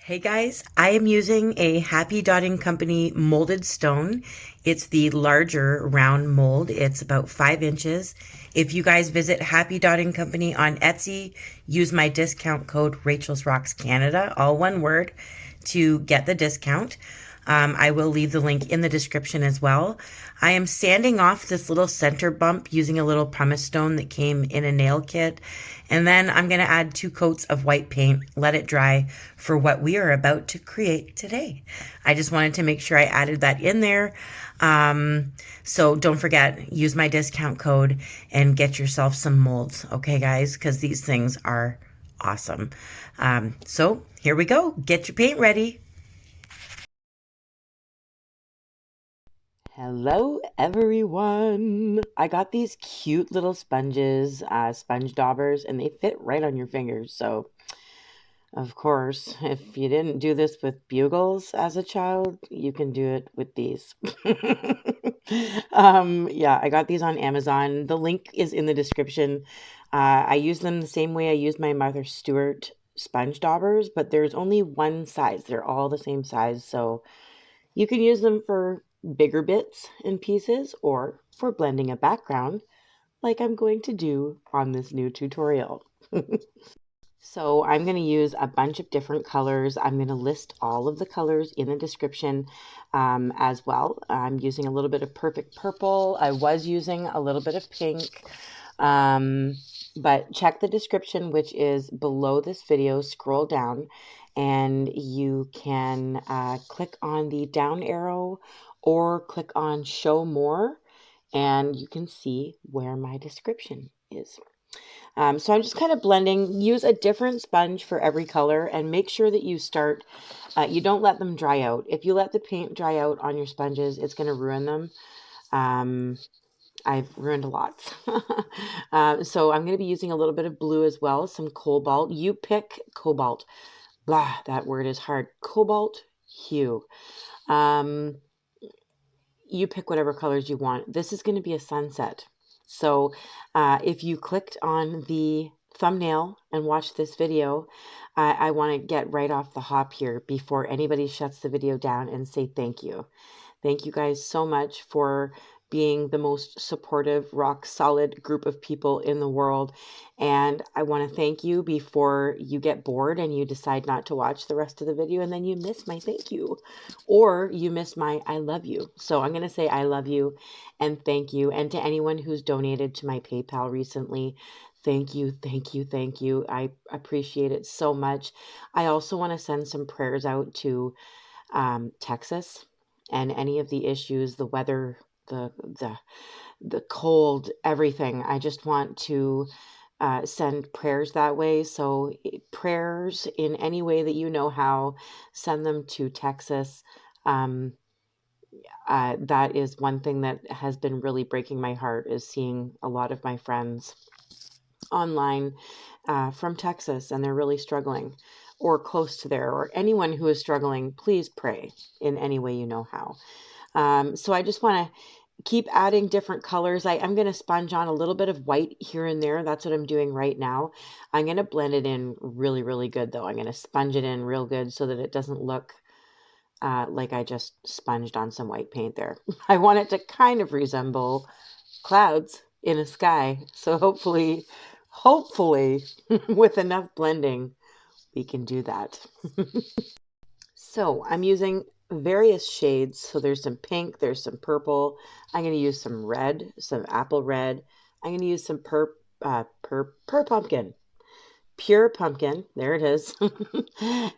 Hey guys, I am using a Happy Dotting Company molded stone. It's the larger round mold. It's about 5 inches. If you guys visit Happy Dotting Company on Etsy, use my discount code Rachel's Rocks Canada, all one word, to get the discount. I will leave the link in the description as well. I am sanding off this little center bump using a little pumice stone that came in a nail kit. And then I'm going to add 2 coats of white paint, let it dry for what we are about to create today. I just wanted to make sure I added that in there. So don't forget, use my discount code and get yourself some molds. Okay, guys, because these things are awesome. So here we go. Get your paint ready. Hello everyone! I got these cute little sponges, sponge daubers, and they fit right on your fingers. So, of course, if you didn't do this with bugles as a child, you can do it with these. Yeah, I got these on Amazon. The link is in the description. I use them the same way I use my Martha Stewart sponge daubers, but there's only one size. They're all the same size, so you can use them for bigger bits and pieces or for blending a background like I'm going to do on this new tutorial. So I'm going to use a bunch of different colors. I'm going to list all of the colors in the description as well. I'm using a little bit of Perfect Purple. I was using a little bit of pink. But check the description, which is below this video. Scroll down and you can click on the down arrow or click on show more and you can see where my description is. So I'm just kind of blending. Use a different sponge for every color and make sure that you start, you don't let them dry out. If you let the paint dry out on your sponges, it's going to ruin them. I've ruined a lot. So I'm going to be using a little bit of blue as well, some cobalt. You pick cobalt. Blah, that word is hard. Cobalt hue. You pick whatever colors you want. This is going to be a sunset. So if you clicked on the thumbnail and watched this video, I want to get right off the hop here before anybody shuts the video down and say thank you. Thank you guys so much for being the most supportive, rock solid group of people in the world. And I want to thank you before you get bored and you decide not to watch the rest of the video and then you miss my thank you or you miss my I love you. So I'm going to say I love you and thank you. And to anyone who's donated to my PayPal recently, thank you, thank you, thank you. I appreciate it so much. I also want to send some prayers out to Texas and any of the issues, the weather, the cold, everything. I just want to send prayers that way. So prayers in any way that you know how, send them to Texas. That is one thing that has been really breaking my heart is seeing a lot of my friends online from Texas and they're really struggling or close to there, or anyone who is struggling, please pray in any way you know how. So I just want to keep adding different colors. I'm going to sponge on a little bit of white here and there. That's what I'm doing right now. I'm going to blend it in really, really good though. I'm going to sponge it in real good so that it doesn't look like I just sponged on some white paint there. I want it to kind of resemble clouds in a sky. So hopefully with enough blending, we can do that. So I'm using various shades. So there's some pink, there's some purple. I'm going to use some red, some apple red. I'm going to use some pur pumpkin, pure pumpkin. There it is.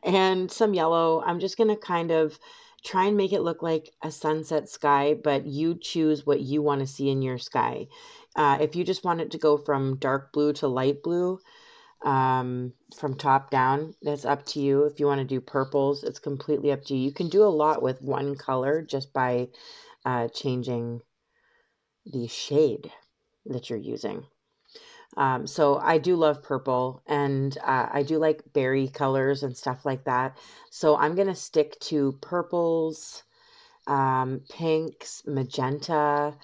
And some yellow. I'm just going to kind of try and make it look like a sunset sky, but you choose what you want to see in your sky. If you just want it to go from dark blue to light blue, from top down, that's up to you. If you want to do purples, it's completely up to you. You can do a lot with one color just by changing the shade that you're using. So I do love purple and I do like berry colors and stuff like that. So I'm going to stick to purples, pinks, magenta,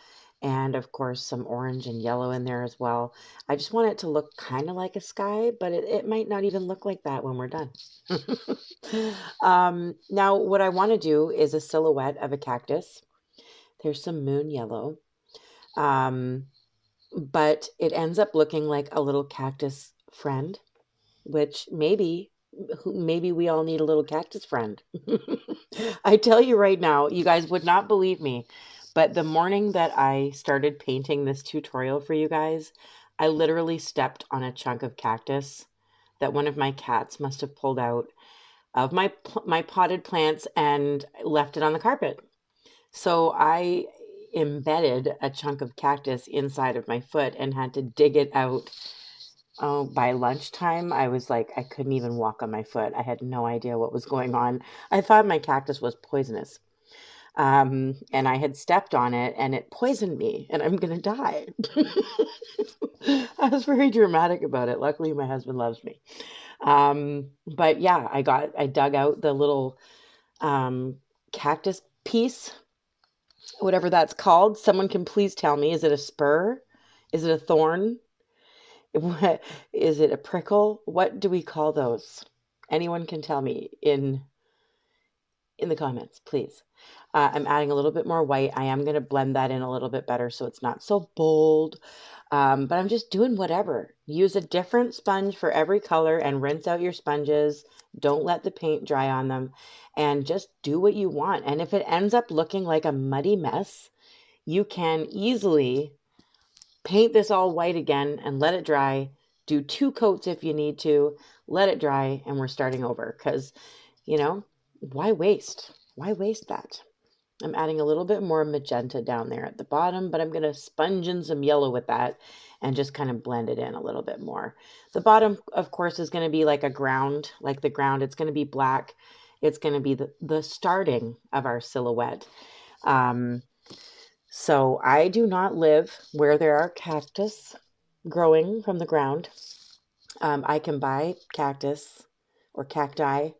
and of course some orange and yellow in there as well. I just want it to look kind of like a sky, but it might not even look like that when we're done. Now what I want to do is a silhouette of a cactus. There's some moon yellow, but it ends up looking like a little cactus friend, which maybe we all need a little cactus friend. I tell you right now, you guys would not believe me, but the morning that I started painting this tutorial for you guys, I literally stepped on a chunk of cactus that one of my cats must have pulled out of my potted plants and left it on the carpet. So I embedded a chunk of cactus inside of my foot and had to dig it out. Oh, by lunchtime, I was like, I couldn't even walk on my foot. I had no idea what was going on. I thought my cactus was poisonous. And I had stepped on it and it poisoned me and I'm going to die. I was very dramatic about it. Luckily, my husband loves me. But yeah, I dug out the little cactus piece, whatever that's called. Someone can please tell me, is it a spur? Is it a thorn? What is it, a prickle? What do we call those? Anyone can tell me in the comments, please. I'm adding a little bit more white. I am going to blend that in a little bit better so it's not so bold. But I'm just doing whatever. Use a different sponge for every color and rinse out your sponges. Don't let the paint dry on them and just do what you want. And if it ends up looking like a muddy mess, you can easily paint this all white again and let it dry. Do 2 coats if you need to. Let it dry and we're starting over because, you know, why waste? Why waste that? I'm adding a little bit more magenta down there at the bottom, but I'm going to sponge in some yellow with that and just kind of blend it in a little bit more. The bottom, of course, is going to be like a ground, like the ground. It's going to be black. It's going to be the starting of our silhouette. So I do not live where there are cactus growing from the ground. I can buy cactus or cacti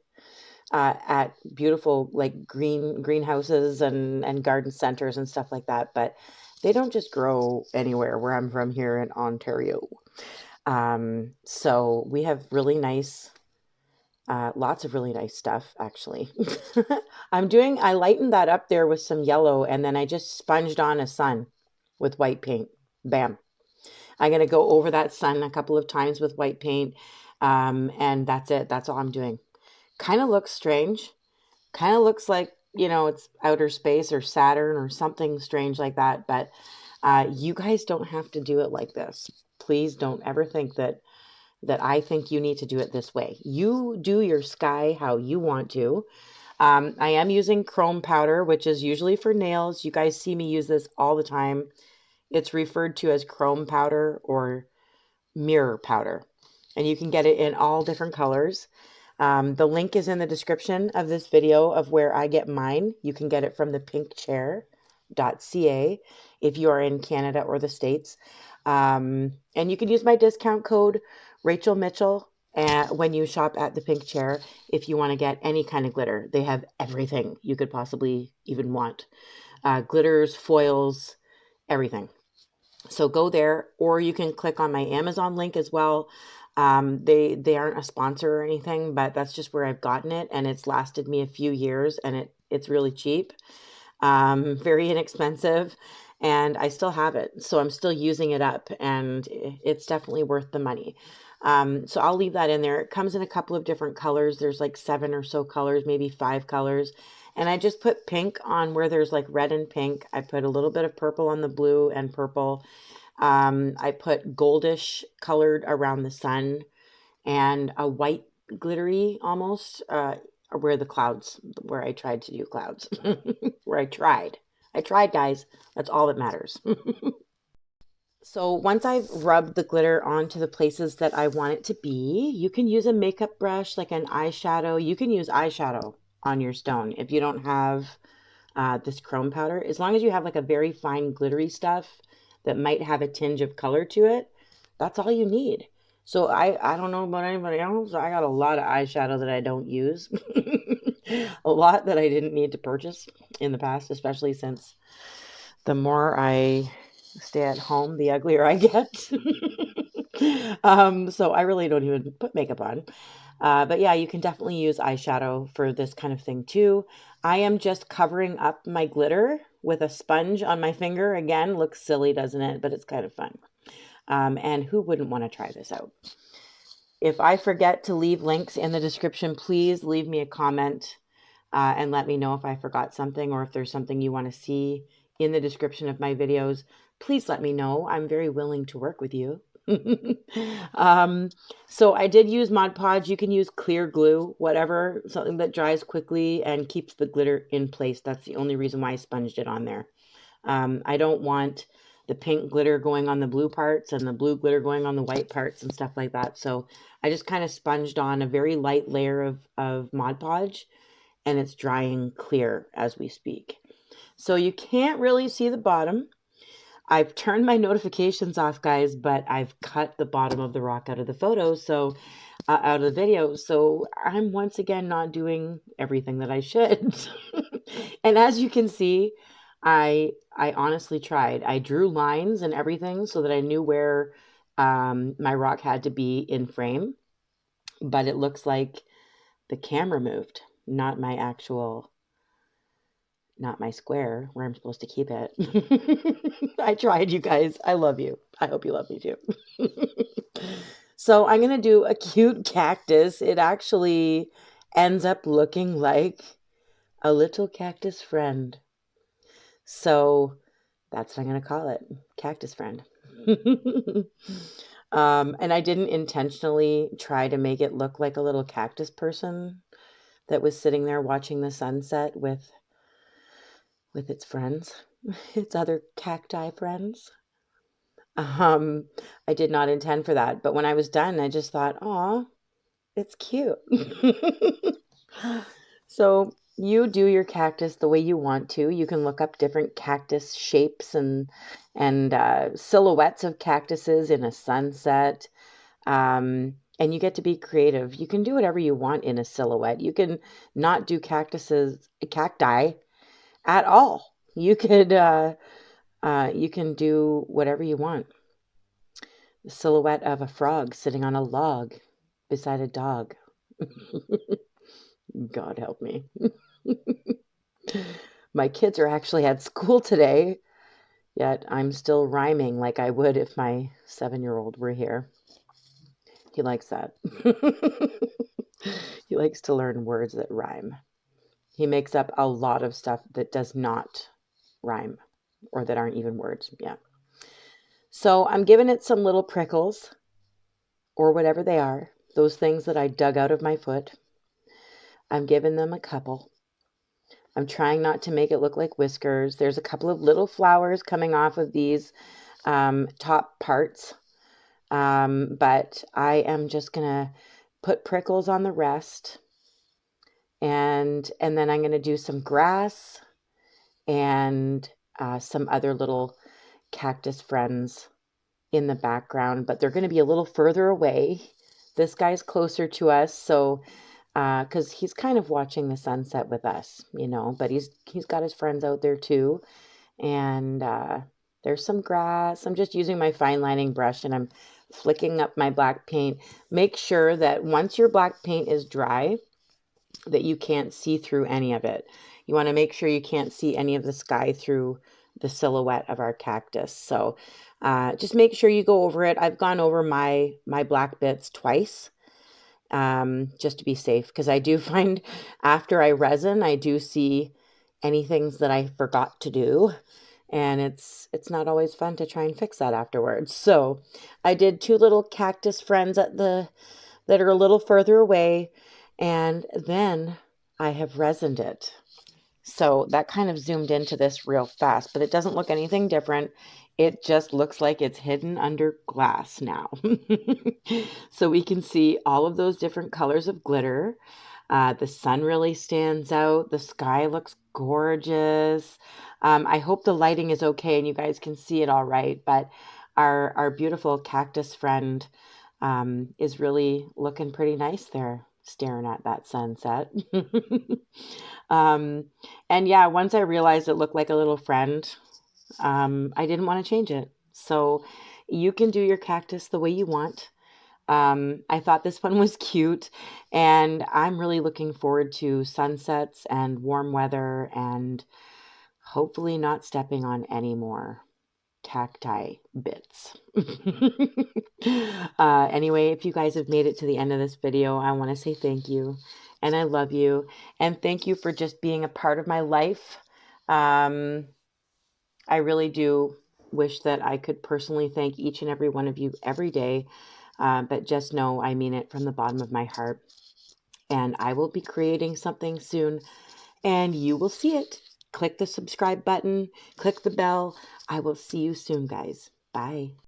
at beautiful like greenhouses and garden centers and stuff like that, but they don't just grow anywhere where I'm from here in Ontario. So we have really nice, lots of really nice stuff actually. I lightened that up there with some yellow and then I just sponged on a sun with white paint. Bam. I'm going to go over that sun a couple of times with white paint. And that's it. That's all I'm doing. Kind of looks strange. Kind of looks like, you know, it's outer space or Saturn or something strange like that. But you guys don't have to do it like this. Please don't ever think that I think you need to do it this way. You do your sky how you want to. I am using chrome powder, which is usually for nails. You guys see me use this all the time. It's referred to as chrome powder or mirror powder. And you can get it in all different colors. The link is in the description of this video of where I get mine. You can get it from the pinkchair.ca if you are in Canada or the States. And you can use my discount code Rachel Mitchell when you shop at the Pink Chair if you want to get any kind of glitter. They have everything you could possibly even want. Glitters, foils, everything. So go there, or you can click on my Amazon link as well. They aren't a sponsor or anything, but that's just where I've gotten it, and it's lasted me a few years, and it's really cheap, very inexpensive, and I still have it, so I'm still using it up, and it's definitely worth the money. So I'll leave that in there. It comes in a couple of different colors. There's like 7 or so colors, maybe 5 colors. And I just put pink on where there's like red and pink. I put a little bit of purple on the blue and purple. I put goldish colored around the sun and a white glittery almost where I tried to do clouds. Where I tried, guys. That's all that matters. So once I've rubbed the glitter onto the places that I want it to be, you can use a makeup brush, like an eyeshadow. You can use eyeshadow on your stone if you don't have this chrome powder. As long as you have like a very fine glittery stuff that might have a tinge of color to it, that's all you need. So I don't know about anybody else. I got a lot of eyeshadow that I don't use. A lot that I didn't need to purchase in the past, especially since the more I stay at home, the uglier I get. So I really don't even put makeup on. But yeah, you can definitely use eyeshadow for this kind of thing too. I am just covering up my glitter with a sponge on my finger. Again, looks silly, doesn't it? But it's kind of fun. And who wouldn't want to try this out? If I forget to leave links in the description, please leave me a comment and let me know if I forgot something, or if there's something you want to see in the description of my videos. Please let me know. I'm very willing to work with you. So I did use Mod Podge. You can use clear glue, whatever, something that dries quickly and keeps the glitter in place. That's the only reason why I sponged it on there. I don't want the pink glitter going on the blue parts and the blue glitter going on the white parts and stuff like that. So I just kind of sponged on a very light layer of Mod Podge, and it's drying clear as we speak. So you can't really see the bottom. I've turned my notifications off, guys, but I've cut the bottom of the rock out of the photos, so out of the video. So I'm once again not doing everything that I should. And as you can see, I honestly tried. I drew lines and everything so that I knew where my rock had to be in frame, but it looks like the camera moved, not my square where I'm supposed to keep it. I tried, you guys. I love you. I hope you love me too. So I'm going to do a cute cactus. It actually ends up looking like a little cactus friend. So that's what I'm going to call it. Cactus friend. And I didn't intentionally try to make it look like a little cactus person that was sitting there watching the sunset with its friends, its other cacti friends. I did not intend for that, but when I was done, I just thought, "Aw, it's cute." So you do your cactus the way you want to. You can look up different cactus shapes and silhouettes of cactuses in a sunset. And you get to be creative. You can do whatever you want in a silhouette. You can not do cacti at all. You can do whatever you want. The silhouette of a frog sitting on a log beside a dog. God help me. My kids are actually at school today, yet I'm still rhyming like I would if my 7-year-old were here. He likes that. He likes to learn words that rhyme. He makes up a lot of stuff that does not rhyme or that aren't even words. Yeah. So I'm giving it some little prickles or whatever they are, those things that I dug out of my foot. I'm giving them a couple. I'm trying not to make it look like whiskers. There's a couple of little flowers coming off of these top parts. But I am just going to put prickles on the rest. And then I'm going to do some grass and some other little cactus friends in the background, but they're going to be a little further away. This guy's closer to us, so because he's kind of watching the sunset with us, but he's got his friends out there too. And there's some grass. I'm just using my fine lining brush and I'm flicking up my black paint. Make sure that once your black paint is dry, that you can't see through any of it. You want to make sure you can't see any of the sky through the silhouette of our cactus. So just make sure you go over it. I've gone over my black bits twice just to be safe, because I do find after I resin, I do see any things that I forgot to do. And it's not always fun to try and fix that afterwards. So I did 2 little cactus friends that are a little further away. And then I have resined it. So that kind of zoomed into this real fast, but it doesn't look anything different. It just looks like it's hidden under glass now. So we can see all of those different colors of glitter. The sun really stands out. The sky looks gorgeous. I hope the lighting is okay and you guys can see it all right, but our beautiful cactus friend is really looking pretty nice there, staring at that sunset. And yeah, once I realized it looked like a little friend, I didn't want to change it. So you can do your cactus the way you want. I thought this one was cute, and I'm really looking forward to sunsets and warm weather and hopefully not stepping on any more cacti bits. Anyway, if you guys have made it to the end of this video, I want to say thank you, and I love you, and thank you for just being a part of my life. I really do wish that I could personally thank each and every one of you every day, but just know I mean it from the bottom of my heart, and I will be creating something soon, and you will see it. Click the subscribe button, click the bell. I will see you soon, guys. Bye.